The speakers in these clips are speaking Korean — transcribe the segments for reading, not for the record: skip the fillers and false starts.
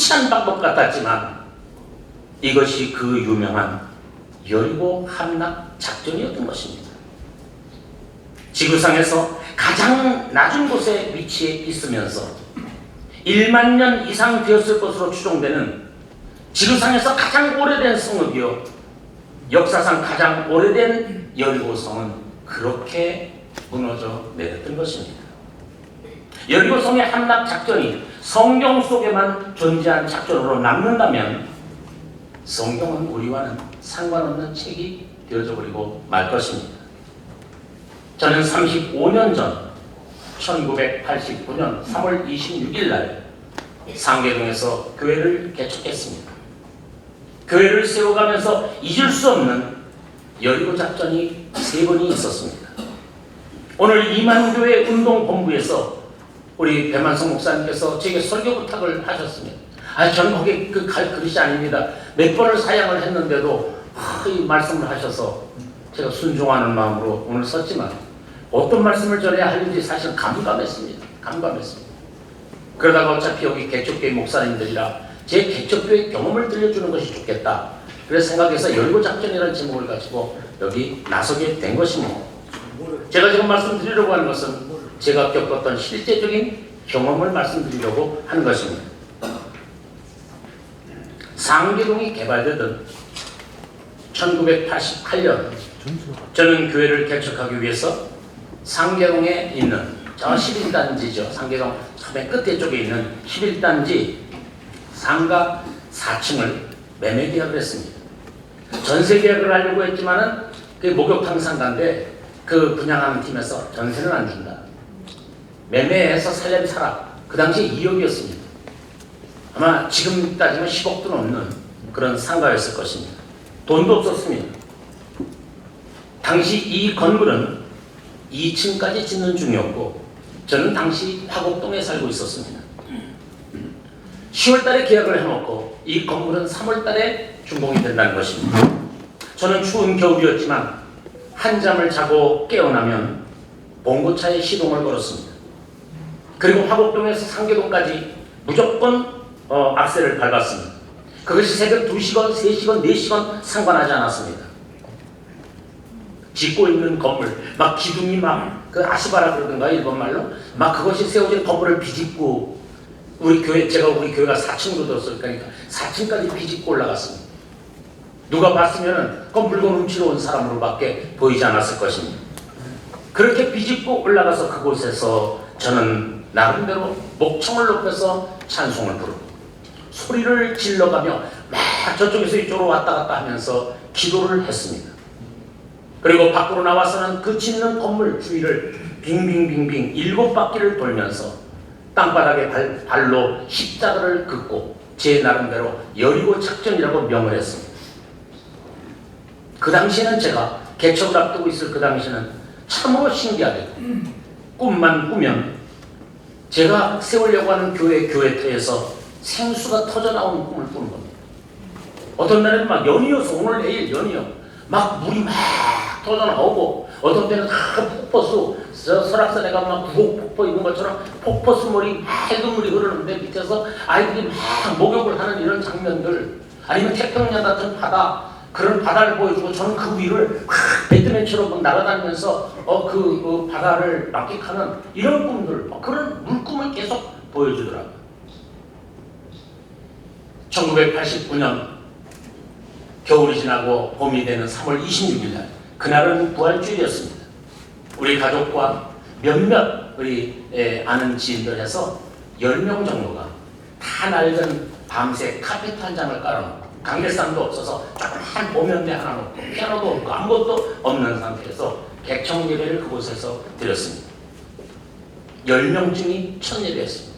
유치한 방법 같았지만 이것이 그 유명한 여리고 함락 작전이었던 것입니다. 지구상에서 가장 낮은 곳에 위치해 있으면서 1만 년 이상 되었을 것으로 추정되는 지구상에서 가장 오래된 성읍이요, 역사상 가장 오래된 여리고성은 그렇게 무너져 내렸던 것입니다. 여리고성의 함락 작전이 성경 속에만 존재한 작전으로 남는다면 성경은 우리와는 상관없는 책이 되어져 버리고 말 것입니다. 저는 35년 전 1989년 3월 26일 날 상계동에서 교회를 개척했습니다. 교회를 세워가면서 잊을 수 없는 여리고 작전이 3번이 있었습니다. 오늘 이만교회 운동본부에서 우리 배만성 목사님께서 제게 설교 부탁을 하셨습니다. 저는 거기 갈 그릇이 아닙니다. 몇 번을 사양을 했는데도 이 말씀을 하셔서 제가 순종하는 마음으로 오늘 섰지만 어떤 말씀을 전해야 할지 사실 감감했습니다. 그러다가 어차피 여기 개척교회 목사님들이라 제 개척교회 경험을 들려주는 것이 좋겠다. 그래서 생각해서 여리고 작전이라는 제목을 가지고 여기 나서게 된 것입니다. 제가 지금 말씀드리려고 하는 것은 제가 겪었던 실제적인 경험을 말씀드리려고 하는 것입니다. 상계동이 개발되던 1988년 저는 교회를 개척하기 위해서 상계동에 있는 저 11단지죠. 상계동 맨 끝에 쪽에 있는 11단지 상가 4층을 매매 계약을 했습니다. 전세 계약을 하려고 했지만은 그 목욕탕 상가인데 그 분양하는 팀에서 전세는 안 준다. 매매해서 살려면 사라. 그 당시에 2억이었습니다. 아마 지금 따지면 10억도 넘는 그런 상가였을 것입니다. 돈도 없었습니다. 당시 이 건물은 2층까지 짓는 중이었고 저는 당시 화곡동에 살고 있었습니다. 10월 달에 계약을 해놓고 이 건물은 3월 달에 준공이 된다는 것입니다. 저는 추운 겨울이었지만 한잠을 자고 깨어나면 봉고차에 시동을 걸었습니다. 그리고 화곡동에서 상계동까지 무조건 악셀을 밟았습니다. 그것이 새벽 2시간, 3시간, 4시간 상관하지 않았습니다. 짓고 있는 건물, 막 기둥이 그 아시바라 그러던가 일본말로 막 그것이 세워진 건물을 비집고 제가 우리 교회가 4층으로 들었으니까 4층까지 비집고 올라갔습니다. 누가 봤으면 그 물건 훔치러 온 사람으로밖에 보이지 않았을 것입니다. 그렇게 비집고 올라가서 그곳에서 저는 나름대로 목청을 높여서 찬송을 부르고 소리를 질러가며 막 저쪽에서 이쪽으로 왔다 갔다 하면서 기도를 했습니다. 그리고 밖으로 나와서는 그 짓는 건물 주위를 빙빙빙빙 7바퀴를 돌면서 땅바닥에 발로 십자가를 긋고 제 나름대로 여리고 작전이라고 명을 했습니다. 그 당시에는 제가 개척을 앞두고 있을 그 당시에는 참으로 신기하게 꿈만 꾸면 제가 세우려고 하는 교회터에서 생수가 터져나오는 꿈을 꾸는 겁니다. 어떤 날에는 막 연이어서 오늘 내일 연이어 막 물이 막 터져나오고 어떤 때는 폭포수 설악산에 가면 막 구곡폭포 있는 것처럼 폭포수 물이 맑은 물이 흐르는데 밑에서 아이들이 막 목욕을 하는 이런 장면들, 아니면 태평양 같은 바다, 그런 바다를 보여주고 저는 그 위를 배트맨처럼 날아다니면서 그 바다를 만끽하는 이런 꿈들, 그런 물꿈을 계속 보여주더라고요. 1989년 겨울이 지나고 봄이 되는 3월 26일 날, 그날은 부활주일이었습니다. 우리 가족과 몇몇 우리 아는 지인들 해서 10명 정도가 다 낡은 밤새 카페트 한 장을 깔아놓고 강대상도 없어서 조그만 보면대 하나 놓고 피아노도 없고 아무것도 없는 상태에서 개청 예배를 그곳에서 드렸습니다. 10명 중이 첫 예배였습니다.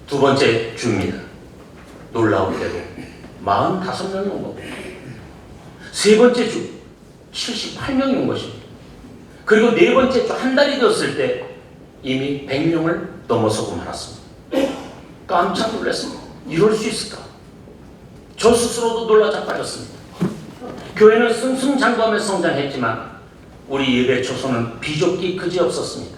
두 번째 주입니다. 놀라운데도 45명이 온 겁니다. 세 번째 주 78명이 온 것입니다. 그리고 네 번째 주 한 달이 되었을 때 이미 100명을 넘어서고 말았습니다. 깜짝 놀랐습니다. 이럴 수 있을까? 저 스스로도 놀라 자빠졌습니다. 교회는 승승장구하며 성장했지만 우리 예배 초소는 비좁기 그지없었습니다.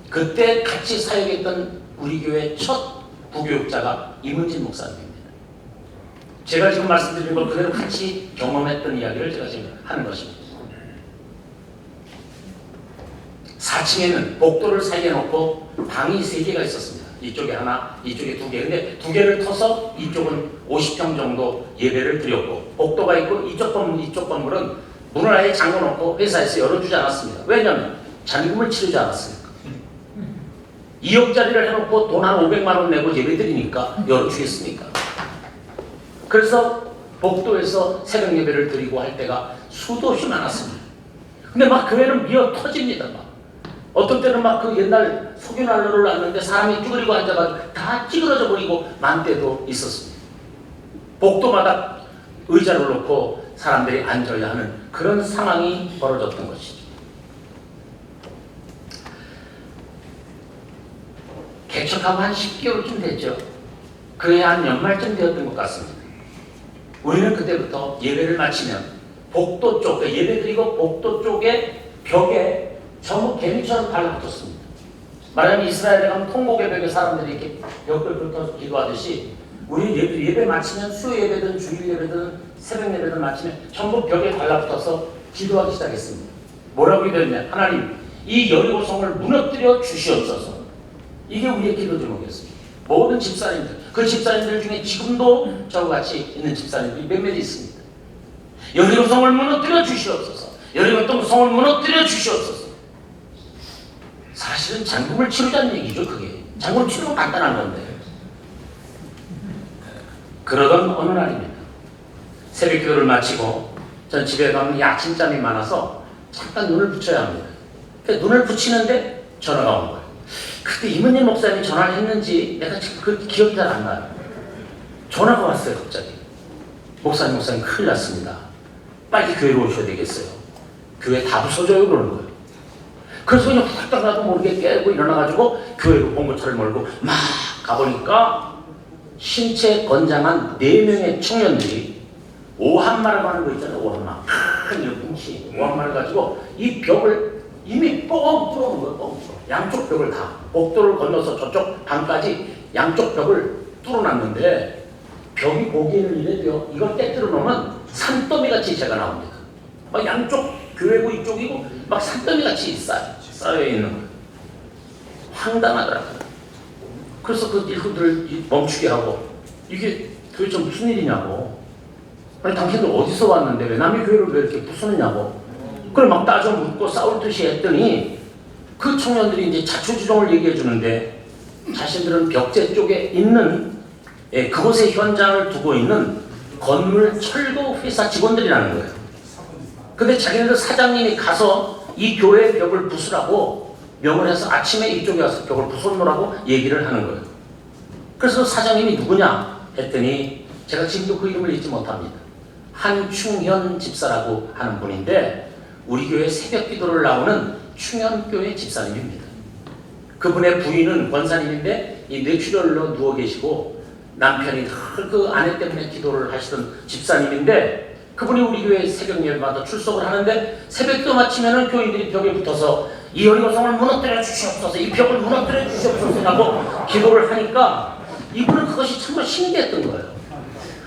그때 같이 사역했던 우리 교회 첫 부교육자가 이문진 목사님입니다. 제가 지금 말씀드린 걸 그대로 같이 경험했던 이야기를 제가 지금 하는 것입니다. 4층에는 복도를 사이에 놓고 방이 3개가 있었습니다. 이쪽에 하나, 이쪽에 2개. 근데 2개를 터서 이쪽은 50평 정도 예배를 드렸고, 복도가 있고 이쪽 건물은 문을 아예 잠궈놓고 회사에서 열어주지 않았습니다. 왜냐하면 잔금을 치르지 않았으니까. 2억짜리를 해놓고 돈 한 500만 원 내고 예배 드리니까 열어주겠습니까? 그래서 복도에서 새벽 예배를 드리고 할 때가 수도 없이 많았습니다. 근데 막 교회는 미어 터집니다. 막. 어떤 때는 막 그 옛날 석유난로를 놨는데 사람이 쭈그리고 앉아가지고 다 찌그러져 버리고 만 때도 있었습니다. 복도마다 의자를 놓고 사람들이 앉아야 하는 그런 상황이 벌어졌던 것이죠. 개척하고 한 10개월쯤 됐죠. 그해 한 연말쯤 되었던 것 같습니다. 우리는 그때부터 예배를 마치면 복도 쪽, 예배 드리고 복도 쪽에 벽에 전부 개미처럼 달라붙었습니다. 말하자면 이스라엘에 가면 통곡의 벽에 사람들이 이렇게 벽을 붙어서 기도하듯이 우리 예배 마치면 수요 예배든 주일 예배든 새벽 예배든 마치면 전부 벽에 달라붙어서 기도하기 시작했습니다. 뭐라고 기도했냐? 하나님, 이 여리고성을 무너뜨려 주시옵소서. 이게 우리의 기도 제목이었습니다. 모든 집사님들, 그 집사님들 중에 지금도 저와 같이 있는 집사님들이 몇몇 있습니다. 여리고성을 무너뜨려 주시옵소서. 여리고성을 무너뜨려 주시옵소서. 사실은 잔금을 치르자는 얘기죠. 그게 잔금을 치르면 간단한 건데. 그러던 어느 날입니다. 새벽 기도를 마치고 전 집에 가면 아침잠이 많아서 잠깐 눈을 붙여야 합니다. 눈을 붙이는데 전화가 오는 거예요. 그때 이문진 목사님이 전화를 했는지 내가 지금 그 기억이 잘 안 나요. 전화가 왔어요. 갑자기. 목사님 큰일 났습니다. 빨리 교회로 오셔야 되겠어요. 교회 다 부서져요. 그러는 거예요. 그래서 그냥 후딱 나도 모르게 깨고 일어나가지고 교회로 봉고차를 몰고 막 가보니까 신체 건장한 4명의 청년들이 오한마라고 하는 거 있잖아요. 오한마. 큰 일pun치 오한마를 가지고 이 벽을 이미 뻥 뚫어놓은 거예요. 뻥 뚫어. 양쪽 벽을 다. 복도를 건너서 저쪽 방까지 양쪽 벽을 뚫어놨는데 벽이 보기에는 이래도요. 이걸 깨뜨려 놓으면 산더미 같이 제가 나옵니다. 막 양쪽 교회고 이쪽이고 막 산더미 같이 쌓여 있는 거예요. 황당하더라고요. 그래서 그 일꾼들을 멈추게 하고 이게 도대체 무슨 일이냐고. 아니 당신들 어디서 왔는데 왜 남의 교회를 왜 이렇게 부수느냐고. 그걸 막 따져 묻고 싸울 듯이 했더니 그 청년들이 이제 자초지종을 얘기해 주는데 자신들은 벽제 쪽에 있는 그곳의 현장을 두고 있는 건물 철거 회사 직원들이라는 거예요. 근데 자기네들 사장님이 가서 이 교회 벽을 부수라고 명을 해서 아침에 이쪽에 와서 벽을 부숴놓으라고 얘기를 하는 거예요. 그래서 사장님이 누구냐 했더니 제가 지금도 그 이름을 잊지 못합니다. 한충현 집사라고 하는 분인데 우리 교회 새벽 기도를 나오는 충현교회 집사님입니다. 그분의 부인은 권사님인데 이 뇌출혈로 누워 계시고 남편이 늘 그 아내 때문에 기도를 하시던 집사님인데 그분이 우리 교회 새벽 예배마다 출석을 하는데 새벽기도 마치면은 교인들이 벽에 붙어서 이 여리고성을 무너뜨려 주시옵소서, 이 벽을 무너뜨려 주시옵소서 하고 기도를 하니까 이분은 그것이 정말 신기했던 거예요.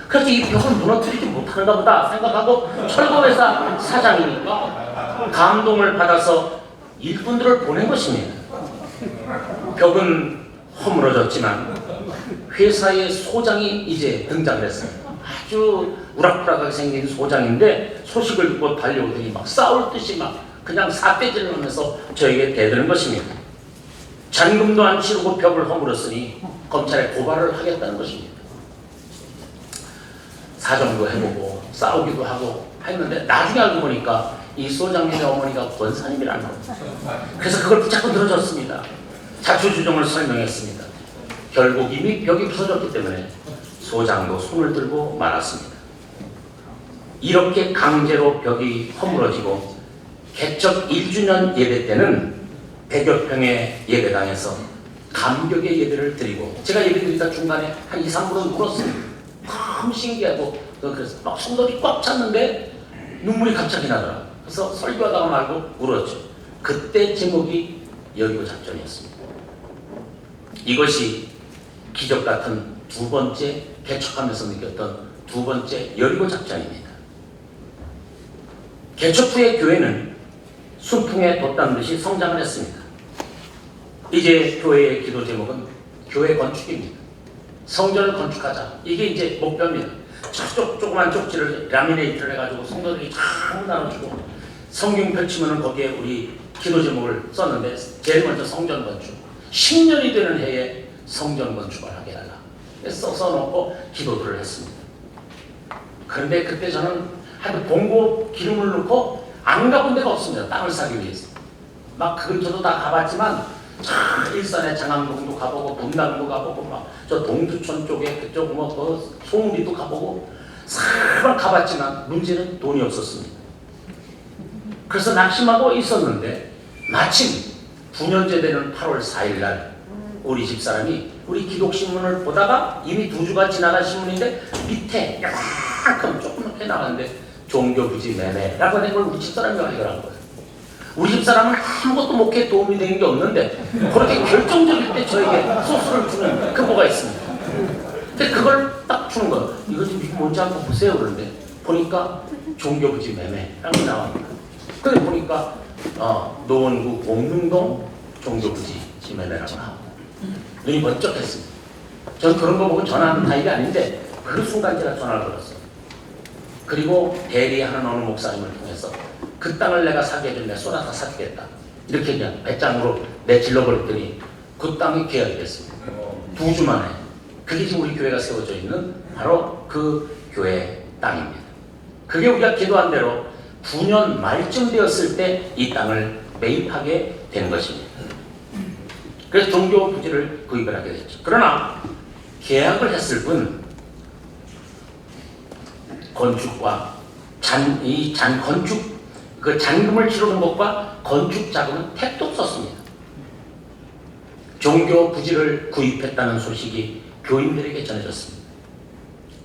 그래서 이 벽을 무너뜨리지 못하는가 보다 생각하고 철거회사 사장이니까 감동을 받아서 일꾼들을 보낸 것입니다. 벽은 허물어졌지만 회사의 소장이 이제 등장을 했어요. 아주 우락부락하게 생긴 소장인데 소식을 듣고 달려오더니 막 싸울 듯이 막 그냥 사태질을 하면서 저에게 대드는 것입니다. 잔금도 안 치르고 벽을 허물었으니 검찰에 고발을 하겠다는 것입니다. 사정도 해보고 싸우기도 하고 했는데 나중에 알고 보니까 이 소장님의 어머니가 권사님이라는 겁니다. 그래서 그걸 붙잡고 들어줬습니다. 자초지종을 설명했습니다. 결국 이미 벽이 부서졌기 때문에 소장도 손을 들고 말았습니다. 이렇게 강제로 벽이 허물어지고 개척 1주년 예배 때는 100여 평의 예배당에서 감격의 예배를 드리고 제가 예배 드리다 중간에 한 2, 3분은 울었습니다. 너무 신기하고 그래서 막 성도들이 꽉 찼는데 눈물이 갑자기 나더라고요. 그래서 설교하다가 말고 울었죠. 그때 제목이 여리고 작전이었습니다. 이것이 기적 같은 두 번째 개척하면서 느꼈던 두 번째 여리고 작전입니다. 개척 후의 교회는 순풍에 돛단 듯이 성장을 했습니다. 이제 교회의 기도 제목은 교회 건축입니다. 성전을 건축하자. 이게 이제 목표입니다. 저쪽 조그만 쪽지를 라미네이트를 해가지고 성도들이 쫙 나눠주고 성경 펼치면은 거기에 우리 기도 제목을 썼는데 제일 먼저 성전 건축. 10년이 되는 해에 성전 건축을 하게 해달라. 써놓고 기도들을 했습니다. 그런데 그때 저는 하여튼 봉고 기름을 넣고 안 가본 데가 없습니다. 땅을 사기 위해서. 막 그 근처도 다 가봤지만 일산의 장암동도 가보고 분당도 가보고 막 저 동두천 쪽에 그쪽 뭐 송리도 가보고 사방 가봤지만 문제는 돈이 없었습니다. 그래서 낙심하고 있었는데 마침 9년째 되는 8월 4일 날 우리 집사람이 우리 기독신문을 보다가 이미 2주가 지나간 신문인데 밑에 약간 조그맣게 나갔는데 종교부지 매매라고 하는 걸 우리 집사람이 발견한 거예요. 우리 집사람은 아무것도 목회에 도움이 되는 게 없는데 그렇게 결정적일 때 저에게 소스를 주는 그거가 있습니다. 근데 그걸 딱 주는 거예요. 이거 좀 뭔지 한번 보세요. 그런데 보니까 종교부지 매매라고 나옵니다. 근데 보니까 노원구 공릉동 종교부지 매매라고 나옵니다. 눈이 번쩍했습니다. 저는 그런 거 보고 전화하는 타입이 아닌데 그 순간 제가 전화를 걸었어요. 그리고 대리하는 어느 목사님을 통해서 그 땅을 내가 사게 해주면 내가 쏟아서 사주겠다. 이렇게 그냥 배짱으로 내질러 버렸더니 그 땅이 계약이 됐습니다. 2주 만에. 그게 지금 우리 교회가 세워져 있는 바로 그 교회 땅입니다. 그게 우리가 기도한 대로 9년 말쯤 되었을 때 이 땅을 매입하게 된 것입니다. 그래서 종교 부지를 구입을 하게 됐죠. 그러나 계약을 했을 뿐 건축과 건축 그 잔금을 치르는 것과 건축 자금은 택도 없었습니다. 종교 부지를 구입했다는 소식이 교인들에게 전해졌습니다.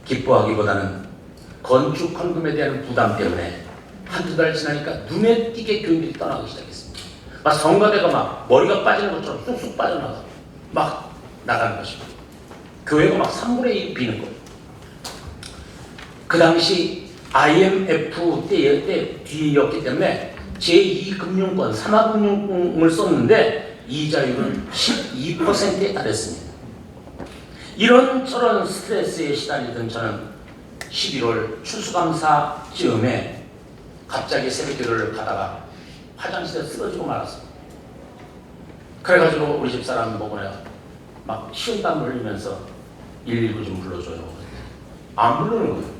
기뻐하기보다는 건축 헌금에 대한 부담 때문에 한두 달 지나니까 눈에 띄게 교인들이 떠나기 시작했습니다. 막 성가대가 막 머리가 빠지는 것처럼 쑥쑥 빠져나가 막 나가는 것입니다. 교회가 막 3분의 1 비는 거예요. 그 당시 IMF 때 뒤였기 때문에 제2금융권, 산하금융을 썼는데 이자율은 12%에 달했습니다. 이런저런 스트레스에 시달리던 저는 11월 추수감사쯤에 갑자기 새벽기도를 가다가 화장실에 쓰러지고 말았습니다. 그래가지고 우리 집사람 보고 내가 막 식은땀을 흘리면서 119 좀 불러줘요. 안 부르는 거예요.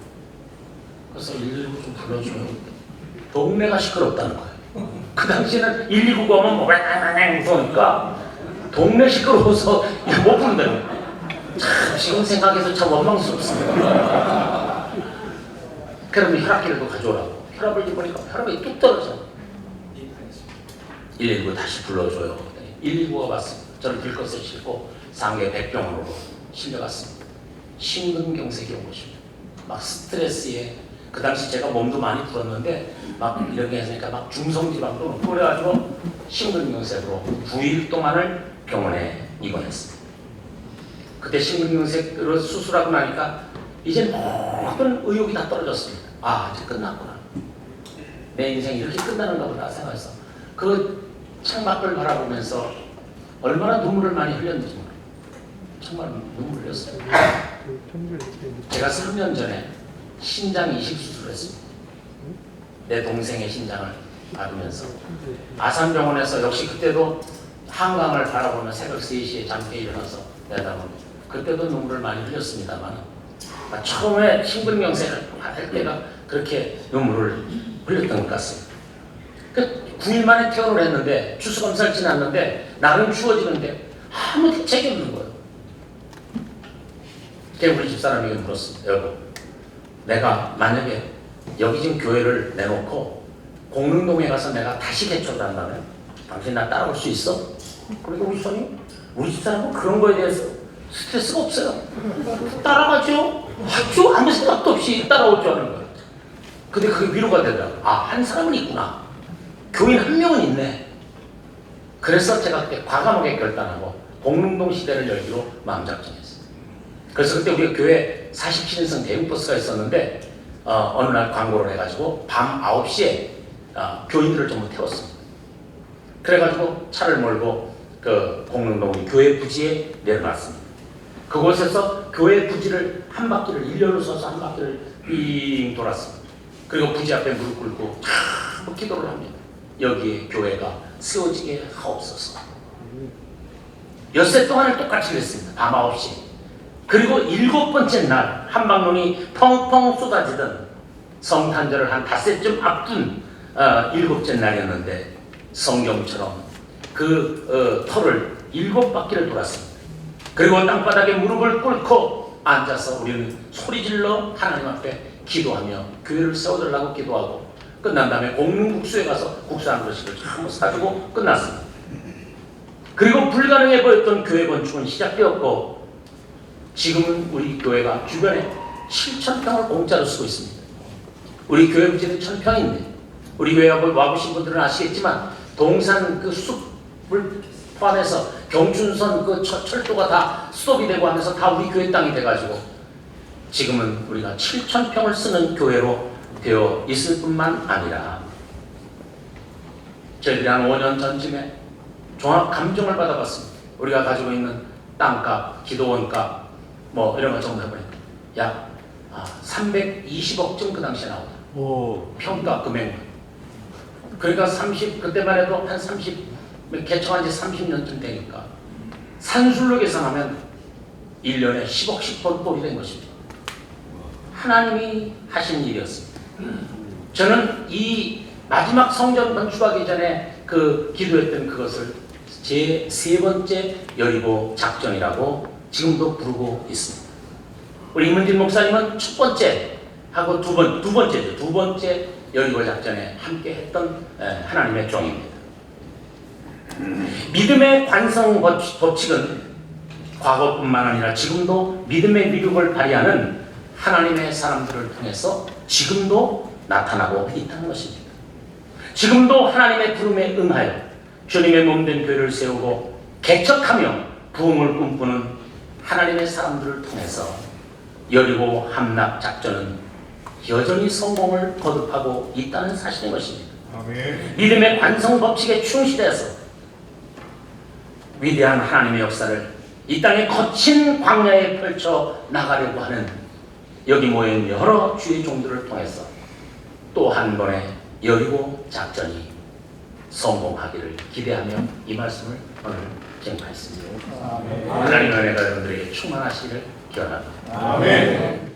그래서 119 좀 불러줘요. 동네가 시끄럽다는 거예요. 그 당시에는 119가 오면 뭐 무서우니까 동네 시끄러워서 못 부른다는 거예요. 참 지금 생각해서 참 원망스럽습니다. 그러면 혈압계를 가져오라고. 혈압을 입으니까 혈압이 뚝 떨어져. 119 다시 불러줘요. 119가 왔습니다. 저를 들것을 싣고 상계 백병원으로 실려갔습니다. 심근경색이 온 것입니다. 막 스트레스에 그 당시 제가 몸도 많이 불었는데 막 이렇게 했으니까 막 중성지방도 높고 그래가지고 심근경색으로 9일 동안을 병원에 입원했습니다. 그때 심근경색으로 수술하고 나니까 이제 모든 의욕이 다 떨어졌습니다. 아 이제 끝났구나. 내 인생이 이렇게 끝나는가 보다 생각해서 그 창밖을 바라보면서 얼마나 눈물을 많이 흘렸는지 모르겠어요. 정말 눈물 흘렸어요. 제가 3년 전에 신장 이식 수술을 했습니다. 내 동생의 신장을 받으면서 아산병원에서 역시 그때도 한강을 바라보며 새벽 3시에 잠깨 일어나서 내다보면 그때도 눈물을 많이 흘렸습니다만 처음에 심근경색을 할 때가 그렇게 눈물을 흘렸던 것 같습니다. 9일 만에 퇴원을 했는데 추수감사를 지났는데 나름 추워지는데 아무 대책이 없는 거예요. 그래서 우리 집사람에게 물었습니다. 여보, 내가 만약에 여기 지금 교회를 내놓고 공릉동에 가서 내가 다시 개척을 한다면 당신 나 따라올 수 있어? 그러니까 우리 집사람은 그런 거에 대해서 스트레스가 없어요. 따라가죠. 아주 아무 생각도 없이 따라올 줄 아는 거예요. 근데 그게 위로가 되더라고요. 아, 한 사람은 있구나. 교인 한 명은 있네. 그래서 제가 그때 과감하게 결단하고 공릉동 시대를 열기로 마음작정했어요. 그래서 그때 우리 교회 47인승 대형버스가 있었는데 어느 날 광고를 해가지고 밤 9시에 교인들을 전부 태웠습니다. 그래가지고 차를 몰고 그 공릉동 우리 교회 부지에 내려놨습니다. 그곳에서 교회 부지를 한 바퀴를 일렬로 서서 한 바퀴를 빙 돌았습니다. 그리고 부지 앞에 무릎 꿇고 참 기도를 합니다. 여기에 교회가 세워지게 하옵소서. 엿새 동안을 똑같이 그랬습니다. 밤 9시. 그리고 7번째 날 한방눈이 펑펑 쏟아지던 성탄절을 한 닷새쯤 앞둔 7째 날이었는데 성경처럼 그 터를 7바퀴를 돌았습니다. 그리고 땅바닥에 무릎을 꿇고 앉아서 우리는 소리질러 하나님 앞에 기도하며 교회를 세워달라고 기도하고 끝난 다음에 공릉국수에 가서 국수 한 그릇을 한번 사주고 끝났습니다. 그리고 불가능해 보였던 교회 건축은 시작되었고 지금은 우리 교회가 주변에 7,000평을 공짜로 쓰고 있습니다. 우리 교회 부지는 1,000평인데 우리 교회에 와보신 분들은 아시겠지만 동산 그 숲을 포함해서 경춘선 그 철도가 다 스톱이 되고 하면서 다 우리 교회 땅이 돼가지고 지금은 우리가 7,000평을 쓰는 교회로 되어 있을 뿐만 아니라 저희들이 한 5년 전쯤에 종합 감정을 받아봤습니다. 우리가 가지고 있는 땅값, 기도원값 뭐 이런 거 정도 해보니까 약 320억쯤 그 당시에 나오다. 평가 금액. 그러니까 그때만 해도 한 30, 개청한 지 30년쯤 되니까 산술로 계산하면 1년에 10억씩 번 꼴이 된 것입니다. 하나님이 하신 일이었습니다. 저는 이 마지막 성전 건축하기 전에 그 기도했던 그것을 제 3번째 여리고 작전이라고 지금도 부르고 있습니다. 우리 이문진 목사님은 첫 번째 하고 두 번째 여리고 작전에 함께 했던 하나님의 종입니다. 믿음의 관성 법칙은 과거뿐만 아니라 지금도 믿음의 위력을 발휘하는 하나님의 사람들을 통해서 지금도 나타나고 있다는 것입니다. 지금도 하나님의 부름에 응하여 주님의 몸된 교회를 세우고 개척하며 부흥을 꿈꾸는 하나님의 사람들을 통해서 여리고 함락 작전은 여전히 성공을 거듭하고 있다는 사실인 것입니다. 아멘. 믿음의 관성 법칙에 충실해서 위대한 하나님의 역사를 이 땅의 거친 광야에 펼쳐 나가려고 하는 여기 모인 여러 주의 종들을 통해서 또 한 번의 여리고 작전이 성공하기를 기대하며 이 말씀을 오늘 증거했습니다. 하나님의 은혜가 여러분들에게 충만하시기를 기원합니다. 아멘.